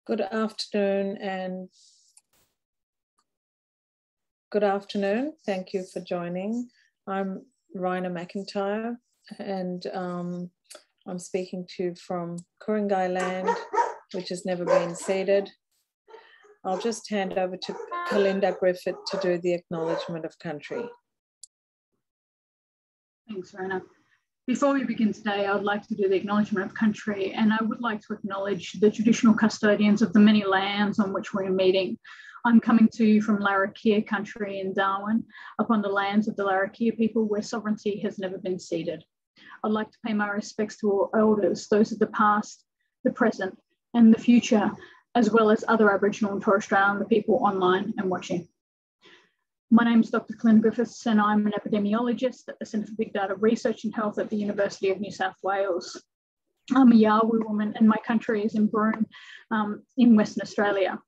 Good afternoon. Thank you for joining. I'm Raina McIntyre, and I'm speaking to you from Ku-ring-gai land, which has never been ceded. I'll just hand over to Kalinda Griffith to do the acknowledgement of country. Thanks, Raina. Before we begin today, I would like to do the acknowledgement of country, and I would like to acknowledge the traditional custodians of the many lands on which we are meeting. I'm coming to you from Larrakia country in Darwin, upon the lands of the Larrakia people where sovereignty has never been ceded. I'd like to pay my respects to all elders, those of the past, the present, and the future, as well as other Aboriginal and Torres Strait Islander people online and watching. My name is Dr. Kalinda Griffiths, and I'm an epidemiologist at the Centre for Big Data Research and Health at the University of New South Wales. I'm a Yawuru woman, and my country is in Broome in Western Australia.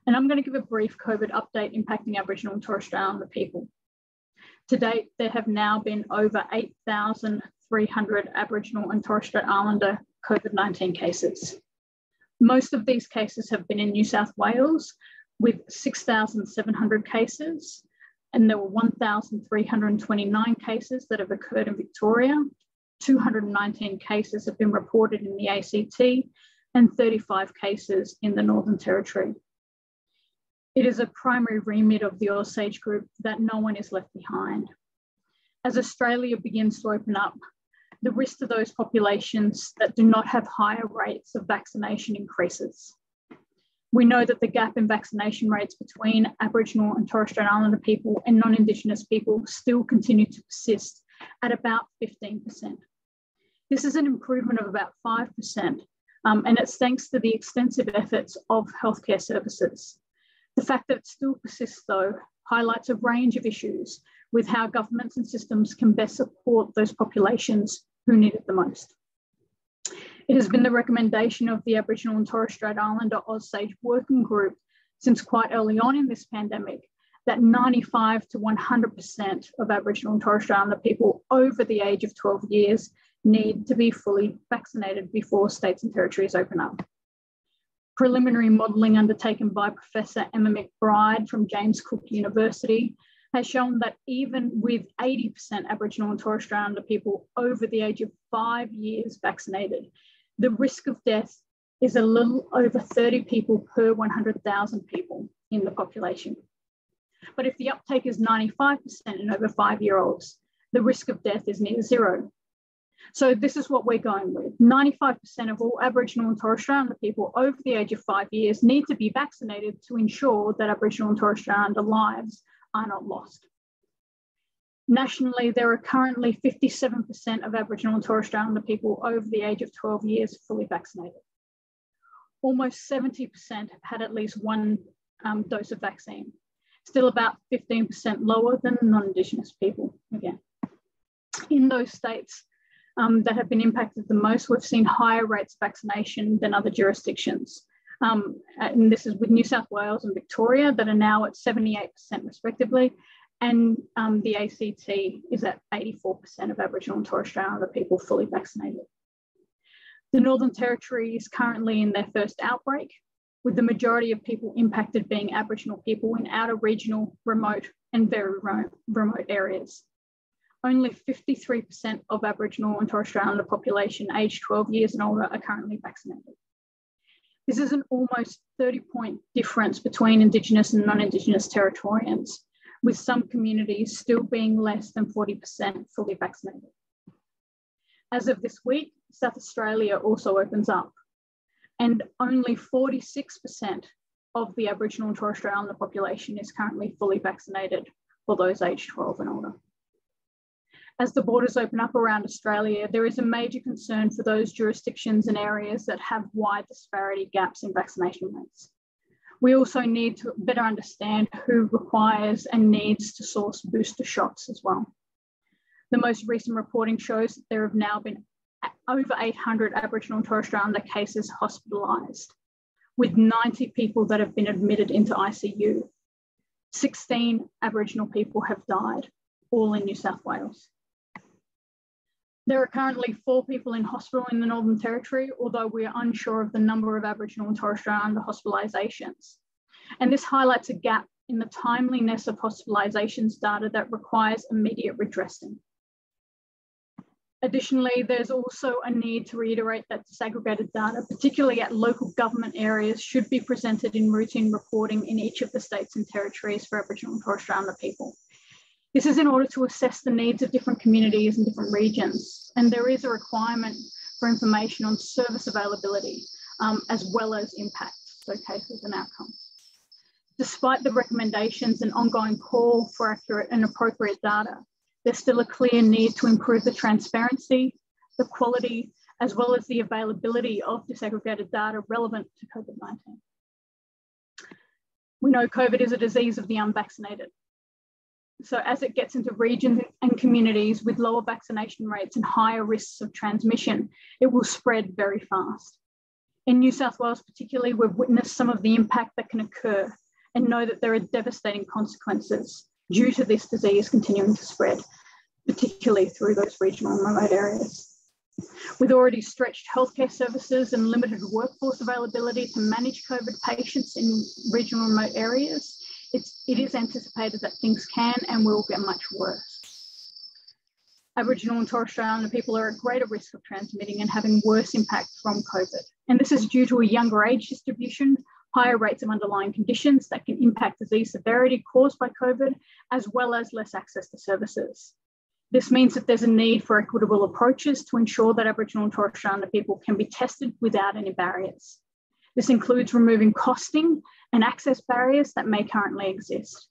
And I'm going to give a brief COVID update impacting Aboriginal and Torres Strait Islander people. To date, there have now been over 8,300 Aboriginal and Torres Strait Islander COVID-19 cases. Most of these cases have been in New South Wales, with 6,700 cases, and there were 1,329 cases that have occurred in Victoria. 219 cases have been reported in the ACT, and 35 cases in the Northern Territory. It is a primary remit of the OzSage group that no one is left behind. As Australia begins to open up, the risk to those populations that do not have higher rates of vaccination increases. We know that the gap in vaccination rates between Aboriginal and Torres Strait Islander people and non-Indigenous people still continue to persist at about 15%. This is an improvement of about 5%, and it's thanks to the extensive efforts of healthcare services. The fact that it still persists, though, highlights a range of issues with how governments and systems can best support those populations who need it the most. It has been the recommendation of the Aboriginal and Torres Strait Islander OzSage working group since quite early on in this pandemic that 95 to 100% of Aboriginal and Torres Strait Islander people over the age of 12 years need to be fully vaccinated before states and territories open up. Preliminary modelling undertaken by Professor Emma McBride from James Cook University has shown that even with 80% Aboriginal and Torres Strait Islander people over the age of 5 years vaccinated, the risk of death is a little over 30 people per 100,000 people in the population. But if the uptake is 95% in over 5-year-olds, the risk of death is near zero. So this is what we're going with. 95% of all Aboriginal and Torres Strait Islander people over the age of 5 years need to be vaccinated to ensure that Aboriginal and Torres Strait Islander lives are not lost. Nationally, there are currently 57% of Aboriginal and Torres Strait Islander people over the age of 12 years fully vaccinated. Almost 70% have had at least one dose of vaccine, still about 15% lower than non-Indigenous people again. In those states that have been impacted the most, we've seen higher rates of vaccination than other jurisdictions. And this is with New South Wales and Victoria that are now at 78% respectively, and the ACT is at 84% of Aboriginal and Torres Strait Islander people fully vaccinated. The Northern Territory is currently in their first outbreak, with the majority of people impacted being Aboriginal people in outer regional, remote and very remote areas. Only 53% of Aboriginal and Torres Strait Islander population aged 12 years and older are currently vaccinated. This is an almost 30-point difference between Indigenous and non-Indigenous Territorians, with some communities still being less than 40% fully vaccinated. As of this week, South Australia also opens up, and only 46% of the Aboriginal and Torres Strait Islander population is currently fully vaccinated for those aged 12 and older. As the borders open up around Australia, there is a major concern for those jurisdictions and areas that have wide disparity gaps in vaccination rates. We also need to better understand who requires and needs to source booster shots as well. The most recent reporting shows that there have now been over 800 Aboriginal and Torres Strait Islander cases hospitalised, with 90 people that have been admitted into ICU. 16 Aboriginal people have died, all in New South Wales. There are currently 4 people in hospital in the Northern Territory, although we are unsure of the number of Aboriginal and Torres Strait Islander hospitalisations. And this highlights a gap in the timeliness of hospitalisations data that requires immediate redressing. Additionally, there's also a need to reiterate that disaggregated data, particularly at local government areas, should be presented in routine reporting in each of the states and territories for Aboriginal and Torres Strait Islander people. This is in order to assess the needs of different communities and different regions. And there is a requirement for information on service availability, as well as impacts, so cases and outcomes. Despite the recommendations and ongoing call for accurate and appropriate data, there's still a clear need to improve the transparency, the quality, as well as the availability of disaggregated data relevant to COVID-19. We know COVID is a disease of the unvaccinated. So as it gets into regions and communities with lower vaccination rates and higher risks of transmission, it will spread very fast. In New South Wales particularly, we've witnessed some of the impact that can occur and know that there are devastating consequences due to this disease continuing to spread, particularly through those regional and remote areas. With already stretched healthcare services and limited workforce availability to manage COVID patients in regional and remote areas, it is anticipated that things can and will get much worse. Aboriginal and Torres Strait Islander people are at greater risk of transmitting and having worse impact from COVID. And this is due to a younger age distribution, higher rates of underlying conditions that can impact disease severity caused by COVID, as well as less access to services. This means that there's a need for equitable approaches to ensure that Aboriginal and Torres Strait Islander people can be tested without any barriers. This includes removing costing and access barriers that may currently exist.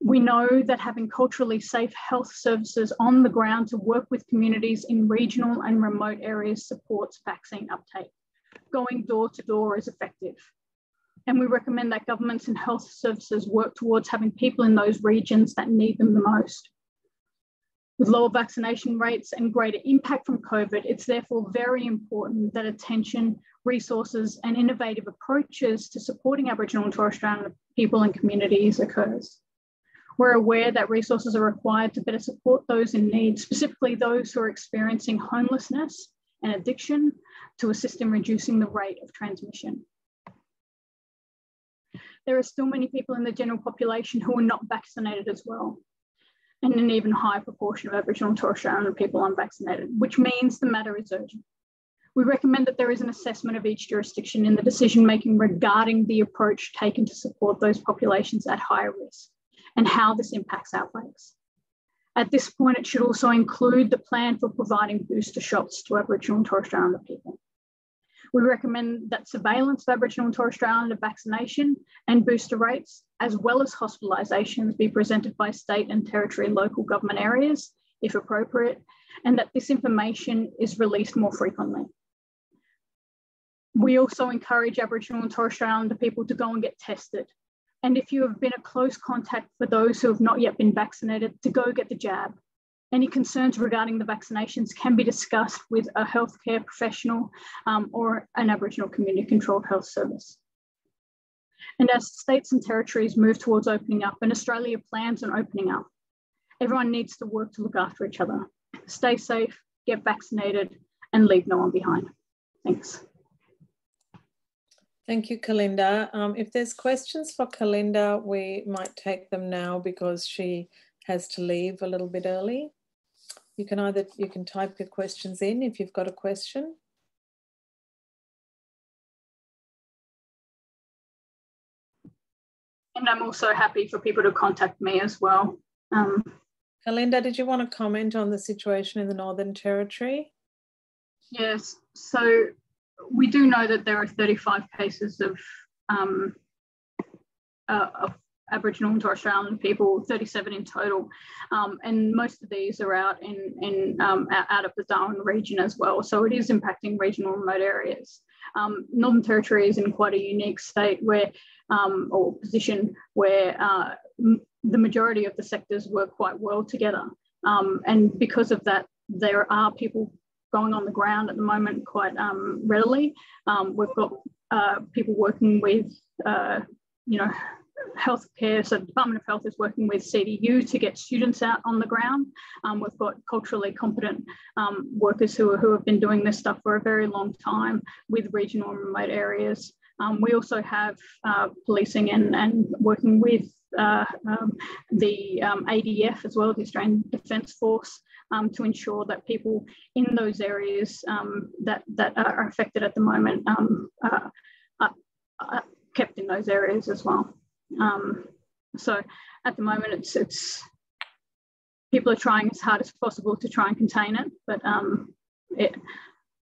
We know that having culturally safe health services on the ground to work with communities in regional and remote areas supports vaccine uptake. Going door to door is effective. And we recommend that governments and health services work towards having people in those regions that need them the most. With lower vaccination rates and greater impact from COVID, it's therefore very important that attention, resources, and innovative approaches to supporting Aboriginal and Torres Strait Islander people and communities occurs. We're aware that resources are required to better support those in need, specifically those who are experiencing homelessness and addiction, to assist in reducing the rate of transmission. There are still many people in the general population who are not vaccinated as well, and an even higher proportion of Aboriginal and Torres Strait Islander people unvaccinated, which means the matter is urgent. We recommend that there is an assessment of each jurisdiction in the decision-making regarding the approach taken to support those populations at higher risk and how this impacts outbreaks. At this point, it should also include the plan for providing booster shots to Aboriginal and Torres Strait Islander people. We recommend that surveillance of Aboriginal and Torres Strait Islander vaccination and booster rates, as well as hospitalisations, be presented by state and territory local government areas, if appropriate, and that this information is released more frequently. We also encourage Aboriginal and Torres Strait Islander people to go and get tested. And if you have been a close contact for those who have not yet been vaccinated, to go get the jab. Any concerns regarding the vaccinations can be discussed with a healthcare professional or an Aboriginal community-controlled health service. And as states and territories move towards opening up, and Australia plans on opening up, everyone needs to work to look after each other. Stay safe, get vaccinated, and leave no one behind. Thanks. Thank you, Kalinda. If there's questions for Kalinda, we might take them now because she has to leave a little bit early. You can type your questions in if you've got a question. And I'm also happy for people to contact me as well. Kalinda, did you want to comment on the situation in the Northern Territory? Yes, so we do know that there are 35 cases of Aboriginal and Torres Strait Islander people, 37 in total, and most of these are out of the Darwin region as well. So it is impacting regional and remote areas. Northern Territory is in quite a unique state where, or position where the majority of the sectors work quite well together. And because of that, there are people going on the ground at the moment quite readily. We've got people working with, healthcare, so the Department of Health is working with CDU to get students out on the ground. We've got culturally competent workers who have been doing this stuff for a very long time with regional and remote areas. We also have policing and working with the ADF as well, the Australian Defence Force, to ensure that people in those areas that are affected at the moment are kept in those areas as well. So at the moment, it's people are trying as hard as possible to try and contain it, but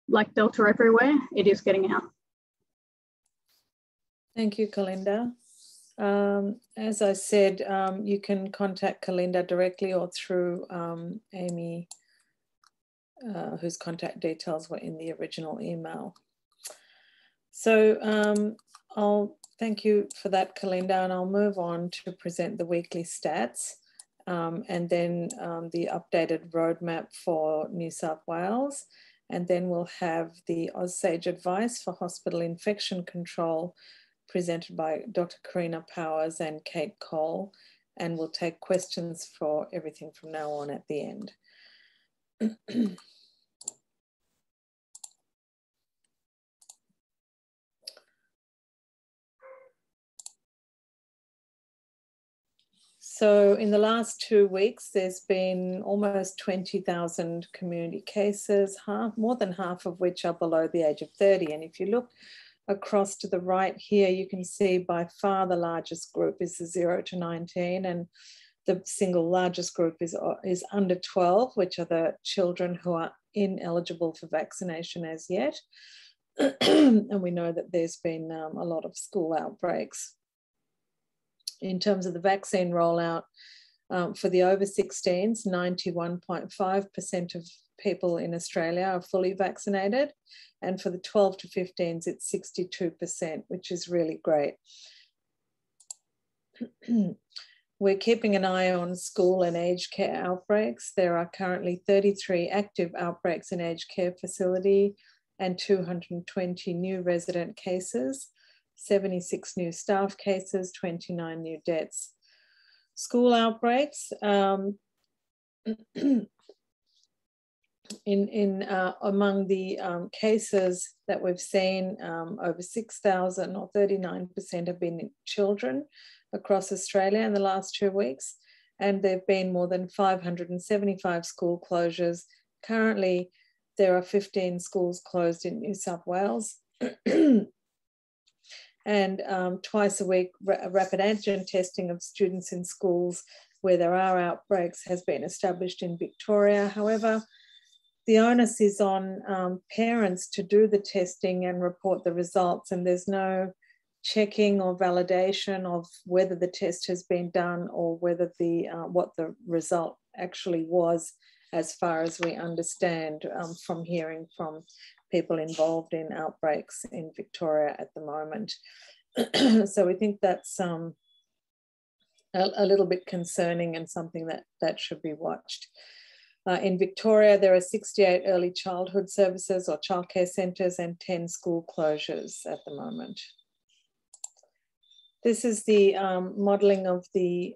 like Delta everywhere, it is getting out. Thank you, Kalinda. As I said, you can contact Kalinda directly or through Amy, whose contact details were in the original email. So I'll thank you for that, Kalinda, and I'll move on to present the weekly stats and then the updated roadmap for New South Wales. And then we'll have the OzSage advice for hospital infection control presented by Dr. Karina Powers and Kate Cole, and we'll take questions for everything from now on at the end. So in the last 2 weeks, there's been almost 20,000 community cases, more than half of which are below the age of 30. And if you look across to the right here, you can see by far the largest group is the 0 to 19, and the single largest group is under 12, which are the children who are ineligible for vaccination as yet. And we know that there's been a lot of school outbreaks. In terms of the vaccine rollout, for the over 16s, 91.5% of people in Australia are fully vaccinated. And for the 12 to 15s, it's 62%, which is really great. We're keeping an eye on school and aged care outbreaks. There are currently 33 active outbreaks in aged care facility and 220 new resident cases, 76 new staff cases, 29 new deaths. School outbreaks, among the cases that we've seen, over 6,000 or 39% have been children across Australia in the last 2 weeks, and there have been more than 575 school closures. Currently, there are 15 schools closed in New South Wales. And twice a week, rapid antigen testing of students in schools where there are outbreaks has been established in Victoria. However, the onus is on parents to do the testing and report the results, and there's no checking or validation of whether the test has been done or whether what the result actually was, as far as we understand from hearing from people involved in outbreaks in Victoria at the moment. So we think that's a little bit concerning and something that should be watched. In Victoria, there are 68 early childhood services or childcare centres and 10 school closures at the moment. This is the modelling of the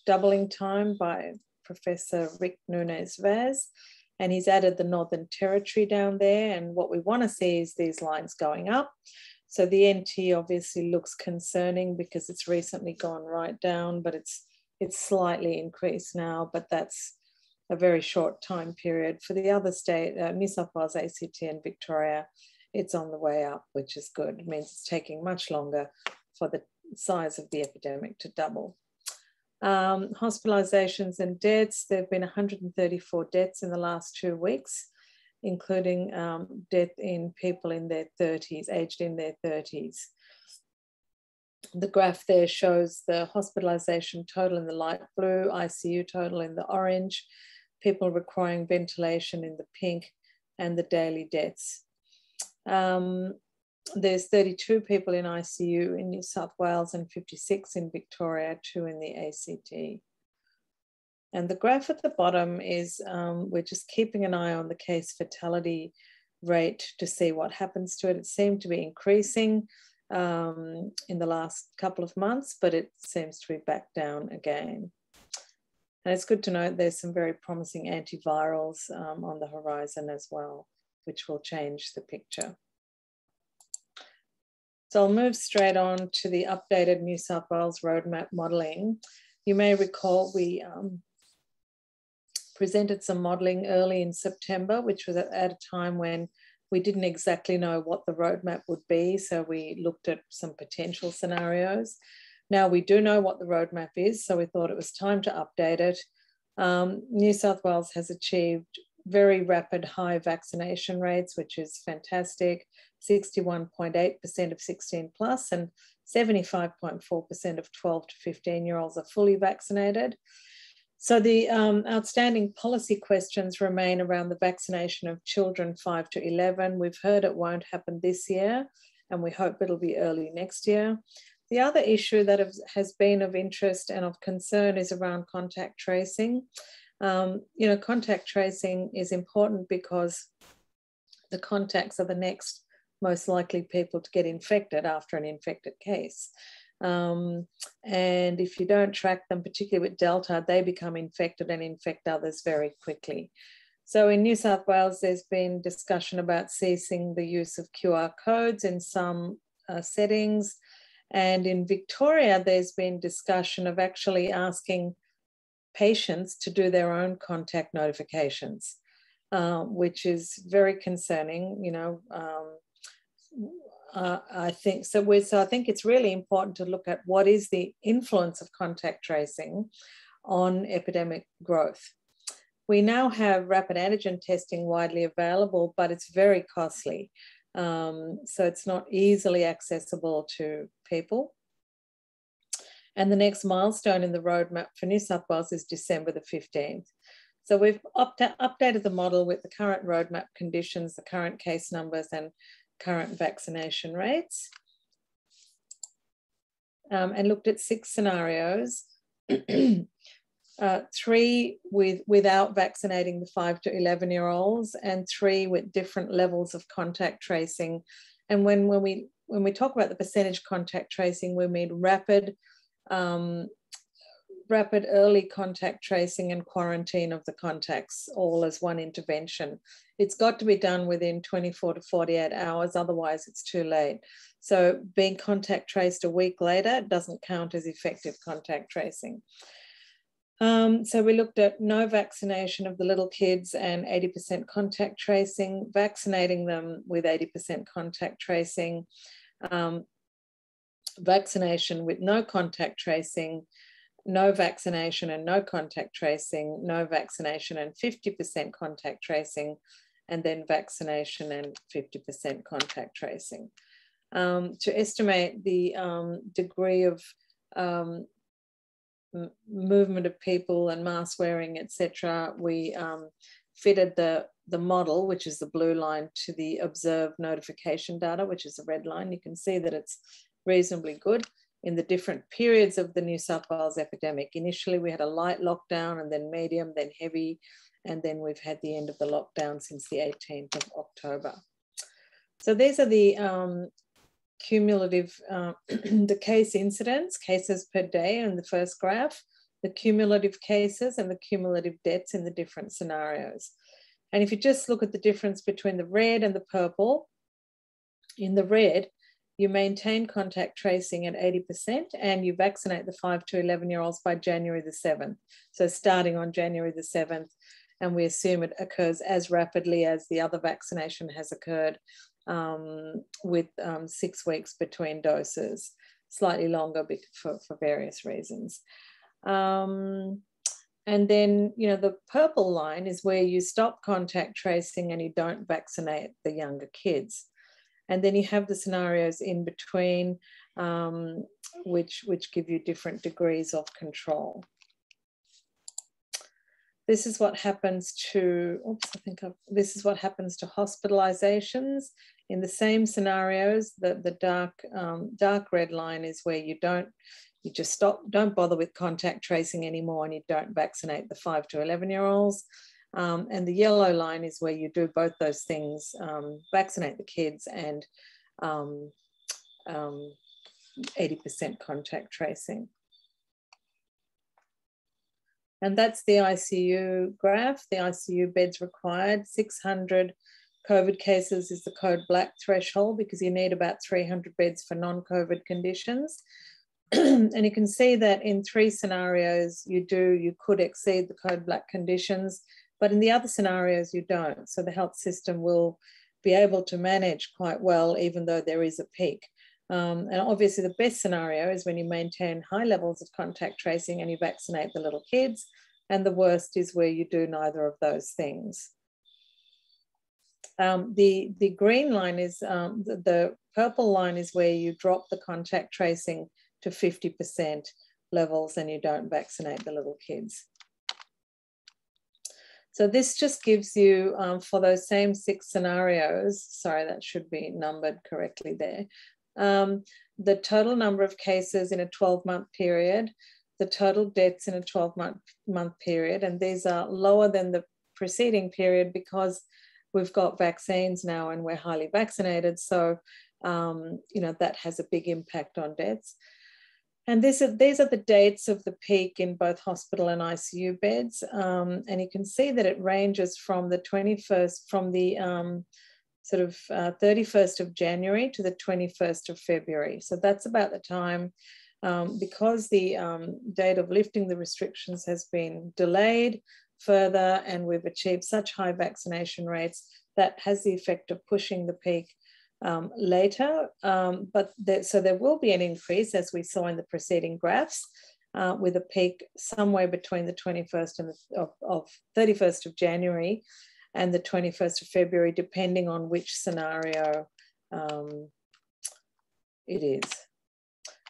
doubling time by Professor Rick Nunes-Vaz, and he's added the Northern Territory down there. And what we want to see is these lines going up. So the NT obviously looks concerning because it's recently gone right down, but it's slightly increased now, but that's a very short time period. For the other state, New South Wales, ACT and Victoria, it's on the way up, which is good. It means it's taking much longer for the size of the epidemic to double. Hospitalizations and deaths, there have been 134 deaths in the last 2 weeks, including death in people in their 30s, aged in their 30s. The graph there shows the hospitalization total in the light blue, ICU total in the orange, people requiring ventilation in the pink, and the daily deaths. There's 32 people in ICU in New South Wales and 56 in Victoria, 2 in the ACT. And the graph at the bottom is, we're just keeping an eye on the case fatality rate to see what happens to it. It seemed to be increasing. in the last couple of months, but it seems to be back down again. And it's good to note there's some very promising antivirals on the horizon as well, which will change the picture. So I'll move straight on to the updated New South Wales Roadmap modelling. You may recall we presented some modelling early in September, which was at a time when we didn't exactly know what the roadmap would be. So we looked at some potential scenarios. Now we do know what the roadmap is, so we thought it was time to update it. New South Wales has achieved very rapid high vaccination rates, which is fantastic. 61.8% of 16 plus and 75.4% of 12 to 15-year-olds are fully vaccinated. So the outstanding policy questions remain around the vaccination of children 5 to 11. We've heard it won't happen this year, and we hope it'll be early next year. The other issue that has been of interest and of concern is around contact tracing. Contact tracing is important because the contacts are the next most likely people to get infected after an infected case. And if you don't track them, particularly with Delta, they become infected and infect others very quickly. So in New South Wales, there's been discussion about ceasing the use of QR codes in some settings. And in Victoria, there's been discussion of actually asking patients to do their own contact notifications, which is very concerning, I think so. I think it's really important to look at what is the influence of contact tracing on epidemic growth. We now have rapid antigen testing widely available, but it's very costly. So it's not easily accessible to people. And the next milestone in the roadmap for New South Wales is December the 15th. So we've updated the model with the current roadmap conditions, the current case numbers and current vaccination rates, and looked at 6 scenarios, 3 without vaccinating the 5 to 11-year-olds and 3 with different levels of contact tracing. And when we talk about the percentage contact tracing, we mean rapid early contact tracing and quarantine of the contacts, all as one intervention. It's got to be done within 24 to 48 hours, otherwise it's too late. So being contact traced a week later doesn't count as effective contact tracing. So we looked at no vaccination of the little kids and 80% contact tracing, vaccinating them with 80% contact tracing, vaccination with no contact tracing, no vaccination and no contact tracing, no vaccination and 50% contact tracing, and then vaccination and 50% contact tracing. To estimate the degree of movement of people and mask wearing, etc., we fitted the model, which is the blue line, to the observed notification data, which is the red line. You can see that it's reasonably good in the different periods of the New South Wales epidemic. Initially, we had a light lockdown and then medium, then heavy, and then we've had the end of the lockdown since the 18th of October. So these are the cumulative, the case incidents, cases per day in the first graph, the cumulative cases and the cumulative deaths in the different scenarios. And if you just look at the difference between the red and the purple, in the red, you maintain contact tracing at 80% and you vaccinate the 5 to 11-year-olds by January the 7th. So starting on January the 7th, and we assume it occurs as rapidly as the other vaccination has occurred, with 6 weeks between doses, slightly longer for various reasons. And then, the purple line is where you stop contact tracing and you don't vaccinate the younger kids. And then you have the scenarios in between, which give you different degrees of control. This is what happens to, this is what happens to hospitalizations. In the same scenarios, the dark red line is where you just don't bother with contact tracing anymore and you don't vaccinate the 5 to 11-year-olds. And the yellow line is where you do both those things, vaccinate the kids and 80% contact tracing. And that's the ICU graph, the ICU beds required. 600 COVID cases is the code black threshold because you need about 300 beds for non-COVID conditions. And you can see that in 3 scenarios you could exceed the code black conditions, but in the other scenarios you don't. So the health system will be able to manage quite well even though there is a peak. And obviously the best scenario is when you maintain high levels of contact tracing and you vaccinate the little kids, and the worst is where you do neither of those things. The green line is, the purple line is where you drop the contact tracing to 50% levels and you don't vaccinate the little kids. So this just gives you, for those same 6 scenarios, sorry, that should be numbered correctly there, the total number of cases in a 12-month period, the total deaths in a 12-month period, and these are lower than the preceding period because we've got vaccines now and we're highly vaccinated. So, you know, that has a big impact on deaths. And these are the dates of the peak in both hospital and ICU beds. And you can see that it ranges from the 21st, from the 31st of January to the 21st of February. So that's about the time, because the date of lifting the restrictions has been delayed further and we've achieved such high vaccination rates, that has the effect of pushing the peak later. So there will be an increase, as we saw in the preceding graphs, with a peak somewhere between the 21st and of 31st of January and the 21st of February, depending on which scenario it is.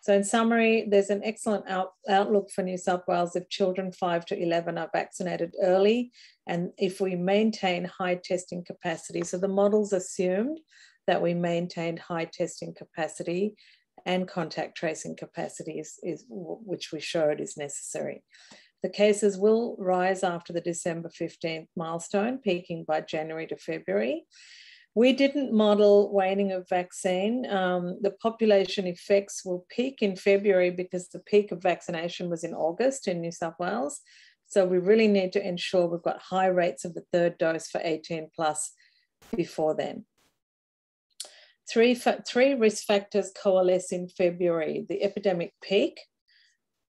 So in summary, there's an excellent outlook for New South Wales if children 5 to 11 are vaccinated early and if we maintain high testing capacity. So the models assumed that we maintained high testing capacity and contact tracing capacity, which we showed is necessary. The cases will rise after the December 15th milestone, peaking by January to February. We didn't model waning of vaccine. The population effects will peak in February because the peak of vaccination was in August in New South Wales. So we really need to ensure we've got high rates of the 3rd dose for 18 plus before then. Three risk factors coalesce in February: the epidemic peak,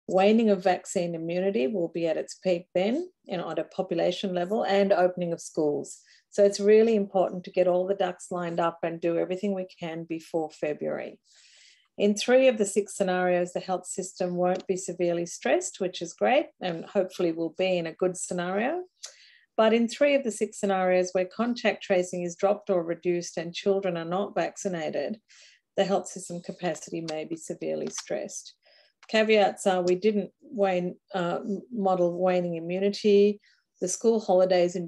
waning of vaccine immunity will be at its peak then at a population level, and opening of schools. So it's really important to get all the ducks lined up and do everything we can before February. In 3 of the 6 scenarios, the health system won't be severely stressed, which is great, and hopefully will be in a good scenario. But in 3 of the 6 scenarios where contact tracing is dropped or reduced and children are not vaccinated, the health system capacity may be severely stressed. Caveats are we didn't model waning immunity. The school holidays in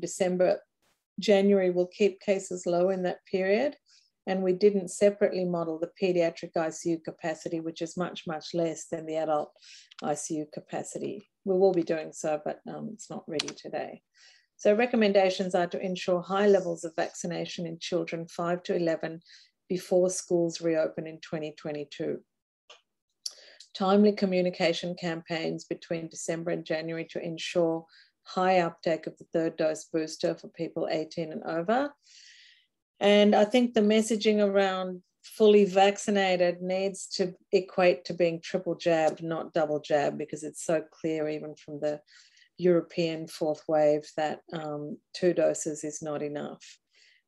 January will keep cases low in that period. And we didn't separately model the pediatric ICU capacity, which is much, much less than the adult ICU capacity. We will be doing so, but it's not ready today. So recommendations are to ensure high levels of vaccination in children 5 to 11 before schools reopen in 2022. Timely communication campaigns between December and January to ensure high uptake of the 3rd dose booster for people 18 and over. And I think the messaging around fully vaccinated needs to equate to being triple jabbed, not double jabbed, because it's so clear even from the European 4th wave that 2 doses is not enough.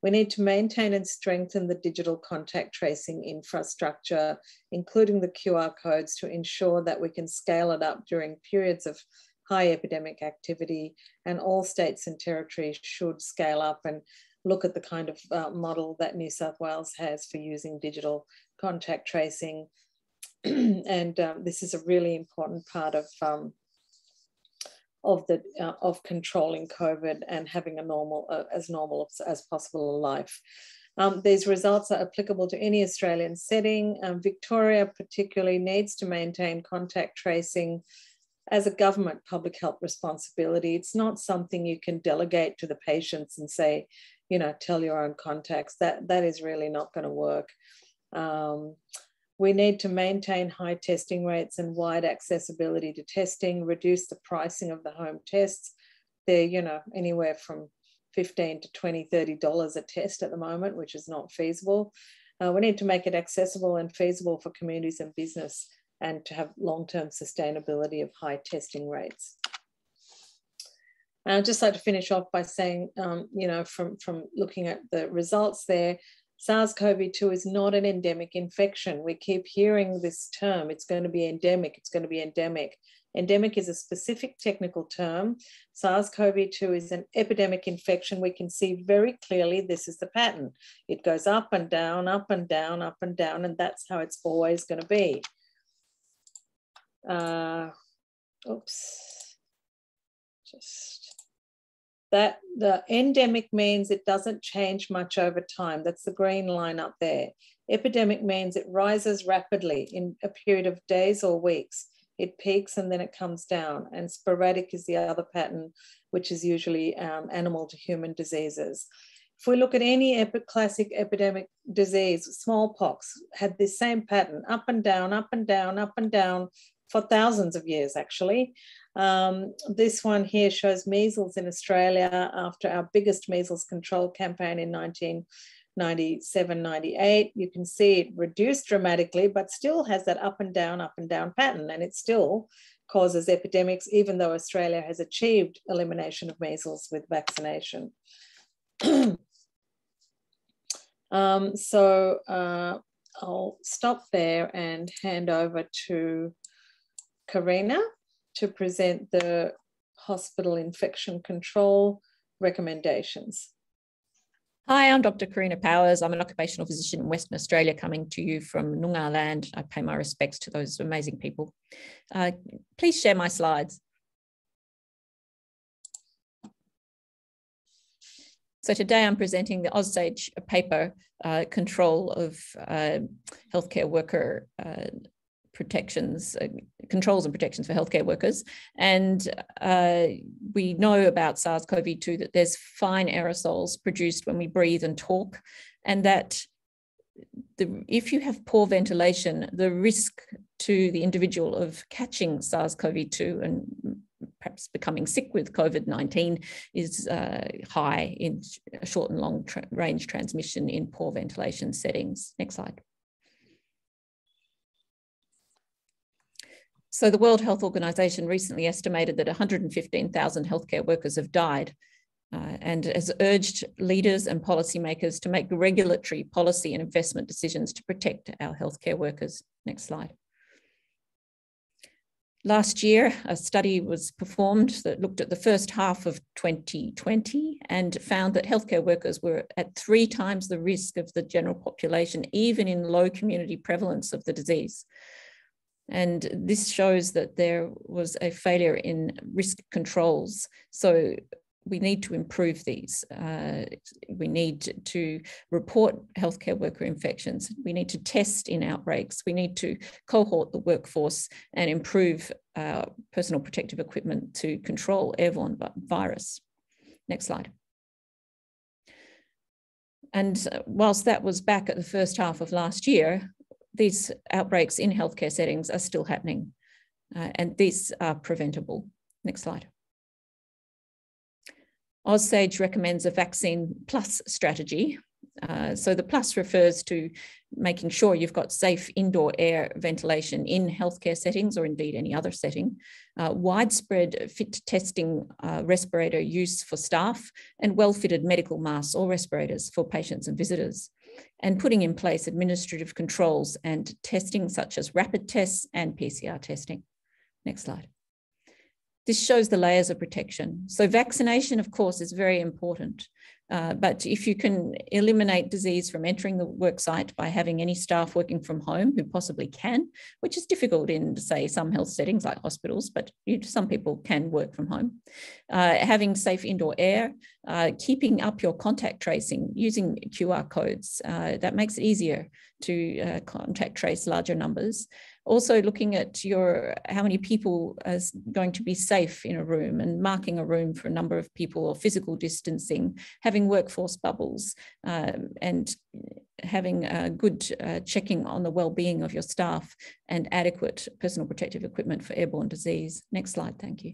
We need to maintain and strengthen the digital contact tracing infrastructure, including the QR codes, to ensure that we can scale it up during periods of high epidemic activity, and all states and territories should scale up and look at the kind of model that New South Wales has for using digital contact tracing. And this is a really important part of controlling COVID and having a as normal as possible life. These results are applicable to any Australian setting. Victoria particularly needs to maintain contact tracing as a government public health responsibility. It's not something you can delegate to the patients and say, you know, tell your own contacts. That is really not going to work. We need to maintain high testing rates and wide accessibility to testing, reduce the pricing of the home tests. They're, you know, anywhere from $15 to $20, $30 a test at the moment, which is not feasible. We need to make it accessible and feasible for communities and business, and to have long-term sustainability of high testing rates. And I'd just like to finish off by saying, you know, from looking at the results there, SARS-CoV-2 is not an endemic infection. We keep hearing this term, it's going to be endemic, it's going to be endemic. Endemic is a specific technical term. SARS-CoV-2 is an epidemic infection. We can see very clearly this is the pattern. It goes up and down, up and down, up and down, and that's how it's always going to be. That the endemic means it doesn't change much over time. That's the green line up there. Epidemic means it rises rapidly in a period of days or weeks. It peaks and then it comes down, and sporadic is the other pattern, which is usually animal to human diseases. If we look at any classic epidemic disease, smallpox had this same pattern, up and down, up and down, up and down, for thousands of years, actually. This one here shows measles in Australia after our biggest measles control campaign in 1997-98. You can see it reduced dramatically, but still has that up and down pattern, and it still causes epidemics, even though Australia has achieved elimination of measles with vaccination. I'll stop there and hand over to Karina to present the hospital infection control recommendations. Hi, I'm Dr. Karina Powers. I'm an occupational physician in Western Australia, coming to you from Noongar land. I pay my respects to those amazing people. Please share my slides. So today I'm presenting the OzSage paper, control of healthcare worker protections, controls and protections for healthcare workers. And we know about SARS-CoV-2 that there's fine aerosols produced when we breathe and talk, and that if you have poor ventilation, the risk to the individual of catching SARS-CoV-2 and perhaps becoming sick with COVID-19 is high in short and long range transmission in poor ventilation settings. Next slide. So the World Health Organization recently estimated that 115,000 healthcare workers have died, and has urged leaders and policymakers to make regulatory policy and investment decisions to protect our healthcare workers. Next slide. Last year, a study was performed that looked at the first half of 2020 and found that healthcare workers were at 3 times the risk of the general population, even in low community prevalence of the disease. And this shows that there was a failure in risk controls. So we need to improve these. We need to report healthcare worker infections. We need to test in outbreaks. We need to cohort the workforce and improve personal protective equipment to control airborne virus. Next slide. And whilst that was back at the first half of last year, these outbreaks in healthcare settings are still happening, and these are preventable. Next slide. OzSage recommends a vaccine plus strategy. So the plus refers to making sure you've got safe indoor air ventilation in healthcare settings, or indeed any other setting, widespread fit testing respirator use for staff, and well-fitted medical masks or respirators for patients and visitors, and putting in place administrative controls and testing such as rapid tests and PCR testing. Next slide. This shows the layers of protection. So vaccination, of course, is very important. But if you can eliminate disease from entering the worksite by having any staff working from home who possibly can, which is difficult in, say, some health settings like hospitals, but some people can work from home. Having safe indoor air, keeping up your contact tracing using QR codes, that makes it easier to contact trace larger numbers. Also looking at how many people is going to be safe in a room and marking a room for a number of people, or physical distancing, having workforce bubbles, and having good checking on the well-being of your staff, and adequate personal protective equipment for airborne disease. Next slide, thank you.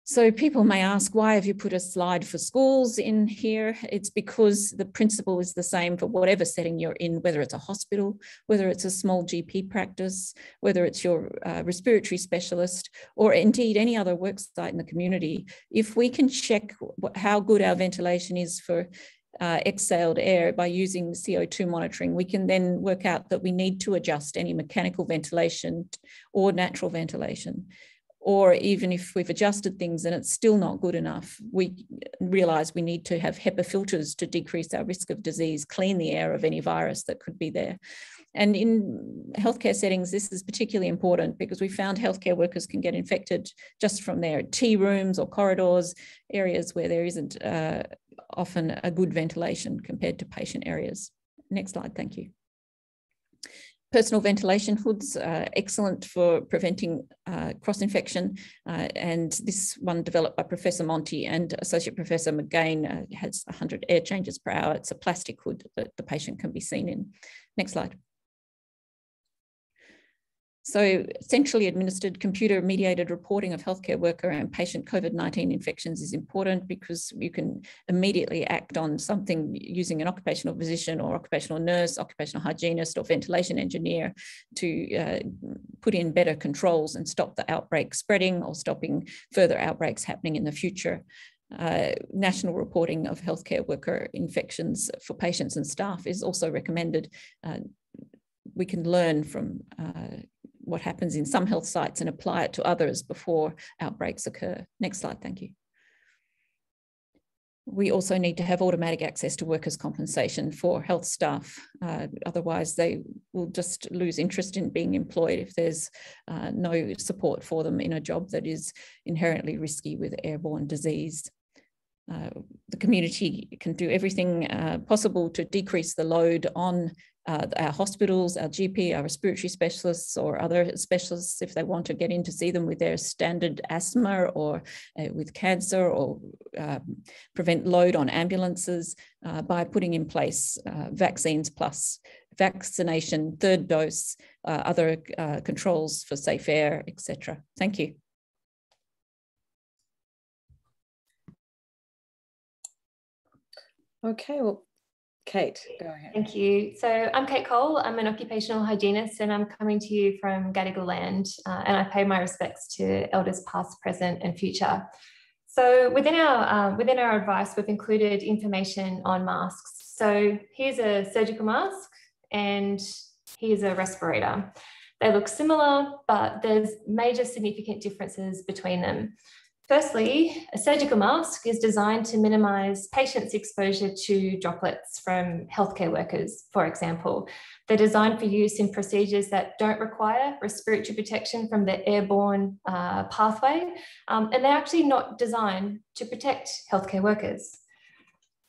So people may ask, why have you put a slide for schools in here? It's because the principle is the same for whatever setting you're in, whether it's a hospital, whether it's a small GP practice, whether it's your respiratory specialist, or indeed any other work site in the community. If we can check how good our ventilation is for exhaled air by using CO2 monitoring, we can then work out that we need to adjust any mechanical ventilation or natural ventilation. Or even if we've adjusted things and it's still not good enough, we realise we need to have HEPA filters to decrease our risk of disease, clean the air of any virus that could be there. And in healthcare settings, this is particularly important because we found healthcare workers can get infected just from their tea rooms or corridors, areas where there isn't often a good ventilation compared to patient areas. Next slide, thank you. Personal ventilation hoods are excellent for preventing cross-infection, and this one developed by Professor Monti and Associate Professor McGain has 100 air changes per hour. It's a plastic hood that the patient can be seen in. Next slide. So centrally administered computer-mediated reporting of healthcare worker and patient COVID-19 infections is important because you can immediately act on something using an occupational physician or occupational nurse, occupational hygienist or ventilation engineer to put in better controls and stop the outbreak spreading or stopping further outbreaks happening in the future. National reporting of healthcare worker infections for patients and staff is also recommended. We can learn from what happens in some health sites and apply it to others before outbreaks occur. Next slide, thank you. We also need to have automatic access to workers' compensation for health staff. Otherwise, they will just lose interest in being employed if there's no support for them in a job that is inherently risky with airborne disease. The community can do everything possible to decrease the load on our hospitals, our GP, our respiratory specialists or other specialists if they want to get in to see them with their standard asthma or with cancer, or prevent load on ambulances by putting in place vaccines plus vaccination, third dose, other controls for safe air, etc. Thank you. Okay, well, Kate, go ahead. Thank you. So I'm Kate Cole. I'm an occupational hygienist and I'm coming to you from Gadigal land, and I pay my respects to elders past, present and future. So within our advice, we've included information on masks. So here's a surgical mask and here's a respirator. They look similar, but there's major significant differences between them. Firstly, a surgical mask is designed to minimise patients' exposure to droplets from healthcare workers, for example. They're designed for use in procedures that don't require respiratory protection from the airborne pathway, and they're actually not designed to protect healthcare workers.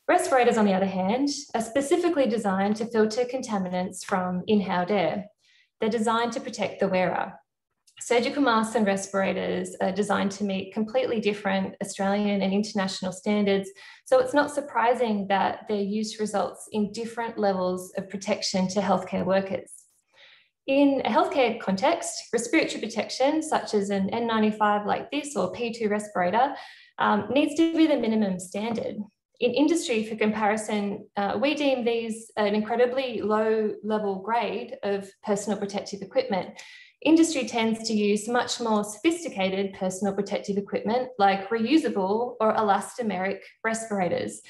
Respirators, on the other hand, are specifically designed to filter contaminants from inhaled air. They're designed to protect the wearer. Surgical masks and respirators are designed to meet completely different Australian and international standards, so it's not surprising that their use results in different levels of protection to healthcare workers. In a healthcare context, respiratory protection, such as an N95 like this or P2 respirator, needs to be the minimum standard. In industry, for comparison, we deem these an incredibly low-level grade of personal protective equipment. Industry tends to use much more sophisticated personal protective equipment like reusable or elastomeric respirators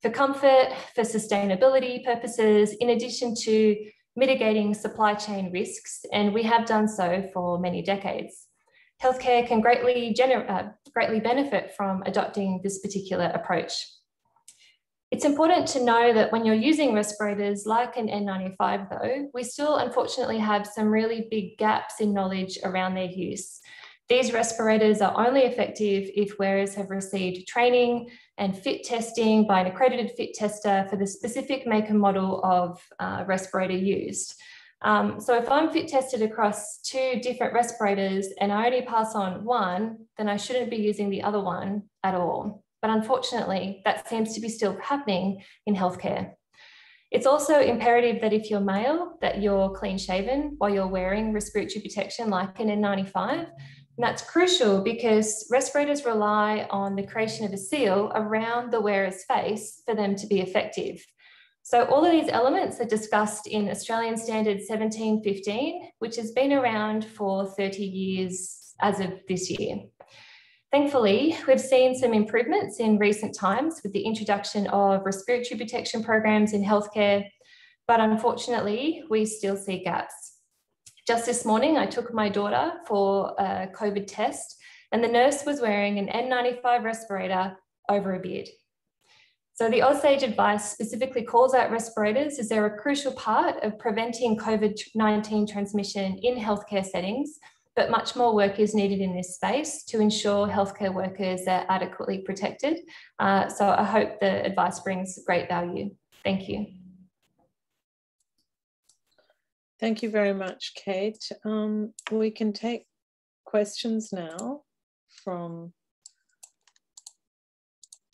for comfort, for sustainability purposes, in addition to mitigating supply chain risks, and we have done so for many decades. Healthcare can greatly benefit from adopting this particular approach. It's important to know that when you're using respirators like an N95 though, we still unfortunately have some really big gaps in knowledge around their use. These respirators are only effective if wearers have received training and fit testing by an accredited fit tester for the specific make and model of respirator used. So if I'm fit tested across 2 different respirators and I only pass on one, then I shouldn't be using the other one at all. But unfortunately, that seems to be still happening in healthcare. It's also imperative that if you're male, that you're clean shaven while you're wearing respiratory protection like an N95. And that's crucial because respirators rely on the creation of a seal around the wearer's face for them to be effective. So all of these elements are discussed in Australian Standard 1715, which has been around for 30 years as of this year. Thankfully, we've seen some improvements in recent times with the introduction of respiratory protection programs in healthcare, but unfortunately, we still see gaps. Just this morning, I took my daughter for a COVID test and the nurse was wearing an N95 respirator over a beard. So the OzSage advice specifically calls out respirators as they're a crucial part of preventing COVID-19 transmission in healthcare settings, but much more work is needed in this space to ensure healthcare workers are adequately protected. So I hope the advice brings great value. Thank you. Thank you very much, Kate. We can take questions now from,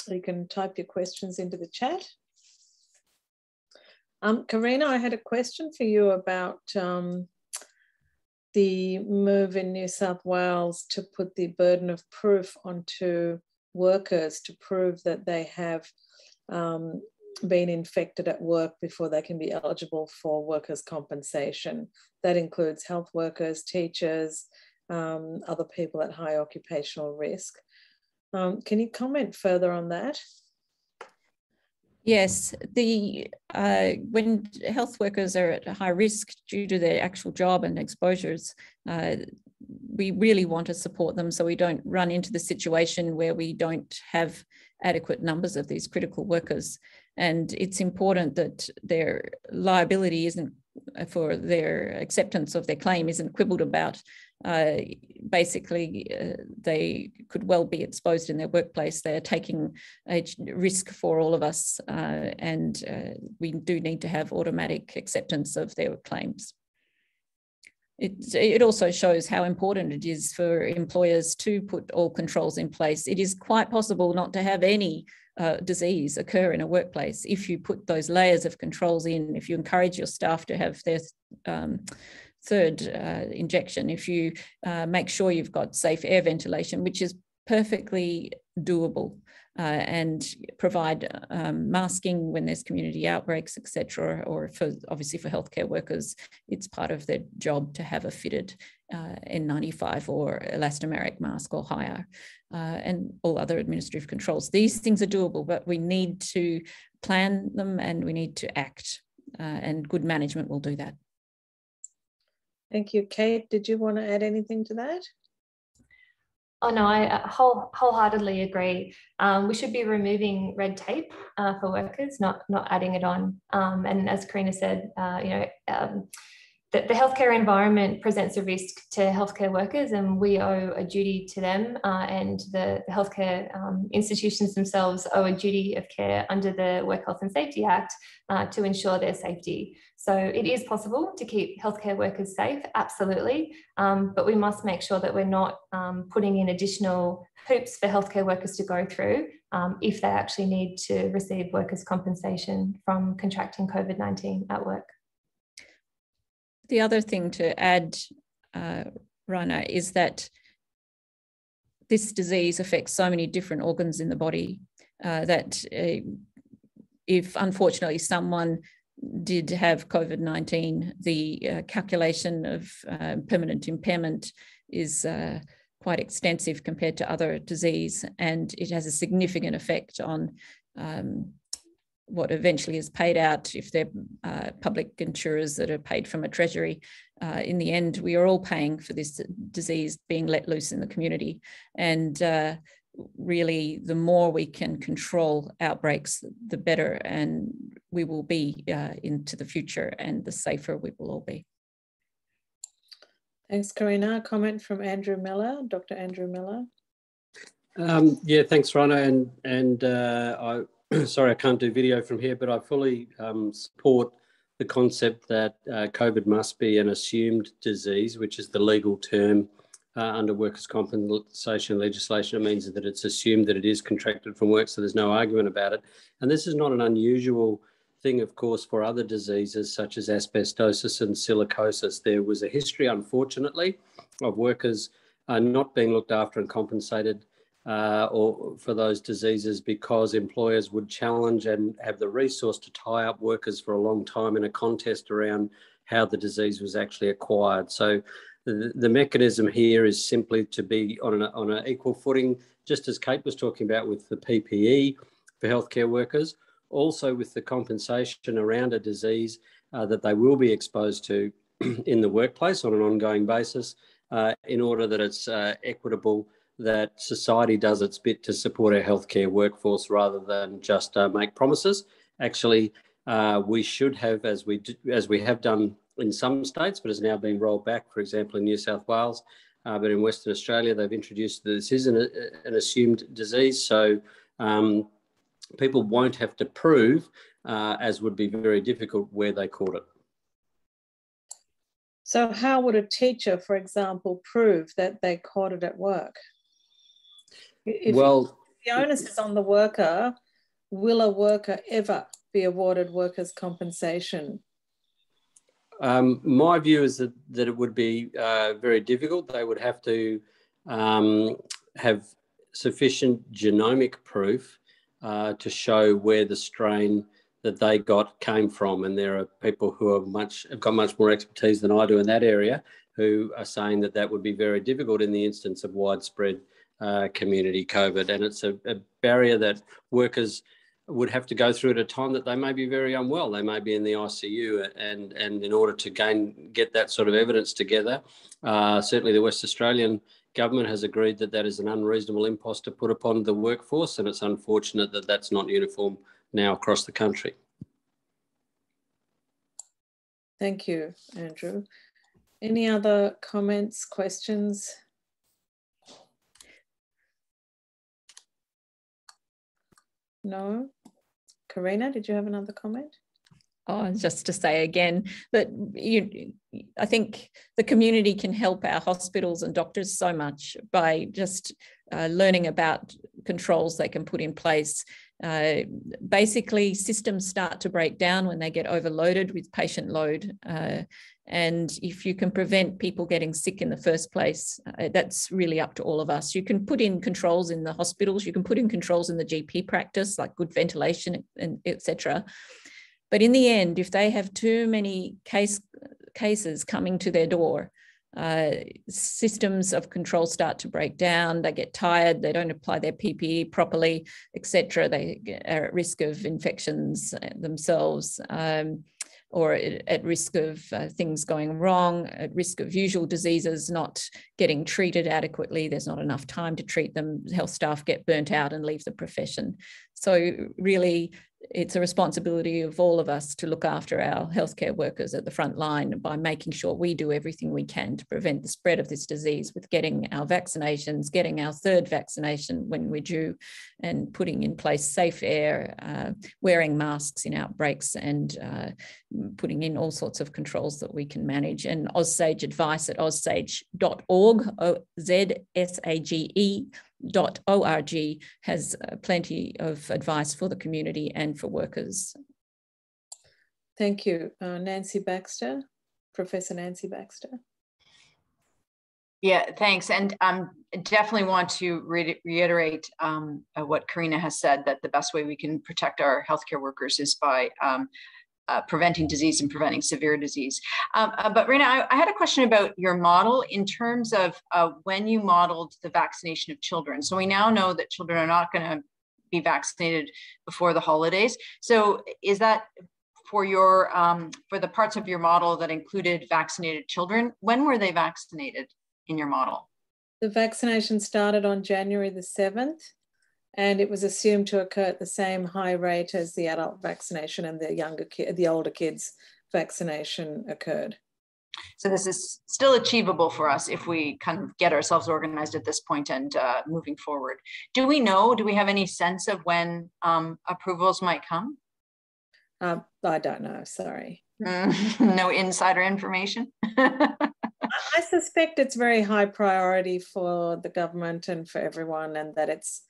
you can type your questions into the chat. Karina, I had a question for you about the move in New South Wales to put the burden of proof onto workers to prove that they have been infected at work before they can be eligible for workers' compensation. That includes health workers, teachers, other people at high occupational risk. Can you comment further on that? Yes, when health workers are at high risk due to their actual job and exposures, we really want to support them so we don't run into the situation where we don't have adequate numbers of these critical workers. And it's important that their liability isn't, for their acceptance of their claim, isn't quibbled about. Basically, they could well be exposed in their workplace. They are taking a risk for all of us, and we do need to have automatic acceptance of their claims. It also shows how important it is for employers to put all controls in place. It is quite possible not to have any disease occur in a workplace if you put those layers of controls in, if you encourage your staff to have their third injection, if you make sure you've got safe air ventilation, which is perfectly doable, and provide masking when there's community outbreaks, etc. Or obviously for healthcare workers, it's part of their job to have a fitted N95 or elastomeric mask or higher, and all other administrative controls. These things are doable, but we need to plan them and we need to act, and good management will do that. Thank you. Kate, did you want to add anything to that? Oh no, I wholeheartedly agree. We should be removing red tape for workers, not adding it on. And as Karina said, the healthcare environment presents a risk to healthcare workers, and we owe a duty to them, and the healthcare institutions themselves owe a duty of care under the Work Health and Safety Act to ensure their safety. So it is possible to keep healthcare workers safe, absolutely, but we must make sure that we're not putting in additional hoops for healthcare workers to go through if they actually need to receive workers' compensation from contracting COVID-19 at work. The other thing to add, Rana, is that this disease affects so many different organs in the body that if unfortunately someone did have COVID-19, the calculation of permanent impairment is quite extensive compared to other disease, and it has a significant effect on what eventually is paid out if they're public insurers that are paid from a treasury. In the end, we are all paying for this disease being let loose in the community. And really, the more we can control outbreaks, the better, and we will be into the future, and the safer we will all be. Thanks, Karina. A comment from Andrew Miller, Dr. Andrew Miller. Yeah, thanks, Rhona. Sorry, I can't do video from here, but I fully support the concept that COVID must be an assumed disease, which is the legal term under workers' compensation legislation. It means that it's assumed that it is contracted from work, so there's no argument about it. And this is not an unusual thing, of course, for other diseases such as asbestosis and silicosis. There was a history, unfortunately, of workers not being looked after and compensated or for those diseases because employers would challenge and have the resource to tie up workers for a long time in a contest around how the disease was actually acquired. So the mechanism here is simply to be on an equal footing, just as Kate was talking about with the PPE for healthcare workers, also with the compensation around a disease that they will be exposed to in the workplace on an ongoing basis in order that it's equitable, that society does its bit to support our healthcare workforce rather than just make promises. Actually, we should have, as we have done in some states, but has now been rolled back, for example, in New South Wales, but in Western Australia, they've introduced this is an assumed disease. So people won't have to prove, as would be very difficult where they caught it. So how would a teacher, for example, prove that they caught it at work? If the onus is on the worker, will a worker ever be awarded workers' compensation? My view is that it would be very difficult. They would have to have sufficient genomic proof to show where the strain that they got came from. And there are people who have got much more expertise than I do in that area who are saying that that would be very difficult in the instance of widespread community COVID. And it's a barrier that workers would have to go through at a time that they may be very unwell. They may be in the ICU, and in order to get that sort of evidence together, certainly the West Australian government has agreed that that is an unreasonable impost to put upon the workforce, and it's unfortunate that that's not uniform now across the country. Thank you, Andrew. Any other comments, questions? No? Karina, did you have another comment? Oh, just to say again that I think the community can help our hospitals and doctors so much by just learning about controls they can put in place. Basically, systems start to break down when they get overloaded with patient load. And if you can prevent people getting sick in the first place, that's really up to all of us. You can put in controls in the hospitals, you can put in controls in the GP practice, like good ventilation, and etc. But in the end, if they have too many cases coming to their door, systems of control start to break down, they get tired, they don't apply their PPE properly, etc. They are at risk of infections themselves, or at risk of things going wrong, at risk of usual diseases not getting treated adequately. There's not enough time to treat them. Health staff get burnt out and leave the profession. So really, it's a responsibility of all of us to look after our healthcare workers at the front line by making sure we do everything we can to prevent the spread of this disease with getting our vaccinations, getting our third vaccination when we're due, and putting in place safe air, wearing masks in outbreaks, and putting in all sorts of controls that we can manage. And OzSage advice at ozsage.org, OZSAGE.org, has plenty of advice for the community and for workers. Thank you. Nancy Baxter, Professor Nancy Baxter. Yeah, thanks. And definitely want to reiterate what Karina has said, that the best way we can protect our healthcare workers is by preventing disease and preventing severe disease. But Rina, I had a question about your model in terms of when you modeled the vaccination of children. So we now know that children are not going to be vaccinated before the holidays. So is that for your for the parts of your model that included vaccinated children? When were they vaccinated in your model? The vaccination started on January the 7th. And it was assumed to occur at the same high rate as the adult vaccination, and the older kids' vaccination occurred. So this is still achievable for us if we kind of get ourselves organized at this point and moving forward. Do we have any sense of when approvals might come? I don't know, sorry. No insider information? I suspect it's very high priority for the government and for everyone, and that it's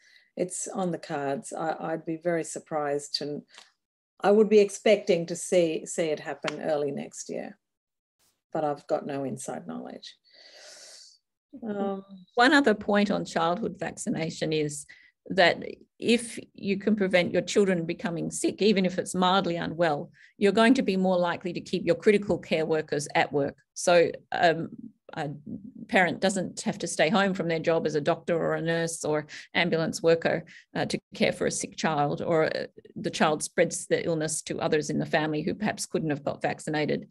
on the cards. I'd be very surprised, and I would be expecting to see it happen early next year, but I've got no inside knowledge. One other point on childhood vaccination is that if you can prevent your children becoming sick, even if it's mildly unwell, you're going to be more likely to keep your critical care workers at work. So a parent doesn't have to stay home from their job as a doctor or a nurse or ambulance worker to care for a sick child, or the child spreads the illness to others in the family who perhaps couldn't have got vaccinated.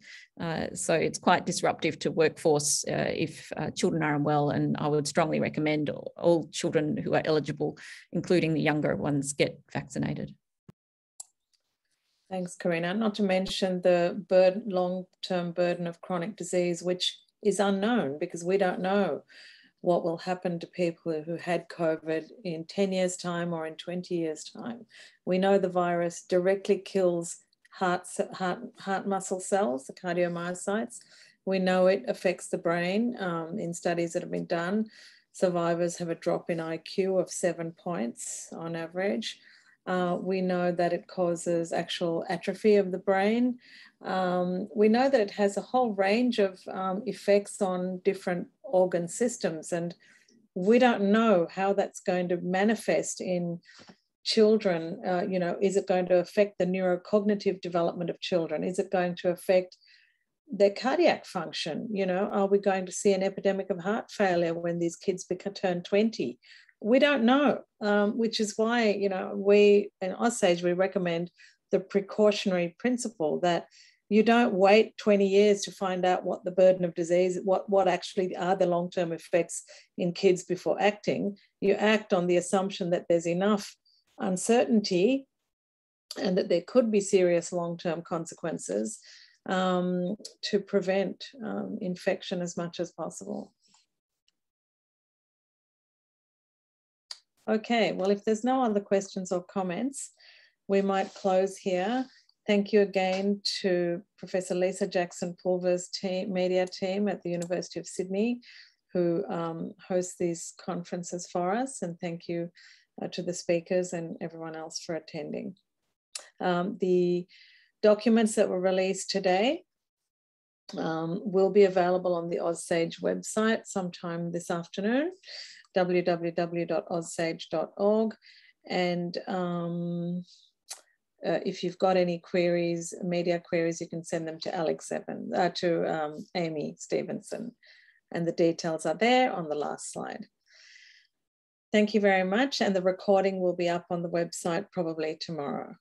So it's quite disruptive to workforce if children are unwell, and I would strongly recommend all children who are eligible, including the younger ones, get vaccinated. Thanks, Karina. Not to mention the long-term burden of chronic disease, which is unknown because we don't know what will happen to people who had COVID in 10 years' time or in 20 years' time. We know the virus directly kills heart muscle cells, the cardiomyocytes. We know it affects the brain. In studies that have been done, survivors have a drop in IQ of 7 points on average. We know that it causes actual atrophy of the brain. We know that it has a whole range of effects on different organ systems, and we don't know how that's going to manifest in children. You know, is it going to affect the neurocognitive development of children? Is it going to affect their cardiac function? You know, are we going to see an epidemic of heart failure when these kids turn 20? We don't know, which is why, you know, we in OzSage, we recommend the precautionary principle that you don't wait 20 years to find out what the burden of disease, what actually are the long-term effects in kids before acting. You act on the assumption that there's enough uncertainty and that there could be serious long-term consequences to prevent infection as much as possible. Okay, well, if there's no other questions or comments, we might close here. Thank you again to Professor Lisa Jackson-Pulver's media team at the University of Sydney, who host these conferences for us. And thank you to the speakers and everyone else for attending. The documents that were released today will be available on the OzSage website sometime this afternoon, www.ozsage.org. And if you've got any queries, media queries, you can send them to Amy Stevenson. And the details are there on the last slide. Thank you very much. And the recording will be up on the website probably tomorrow.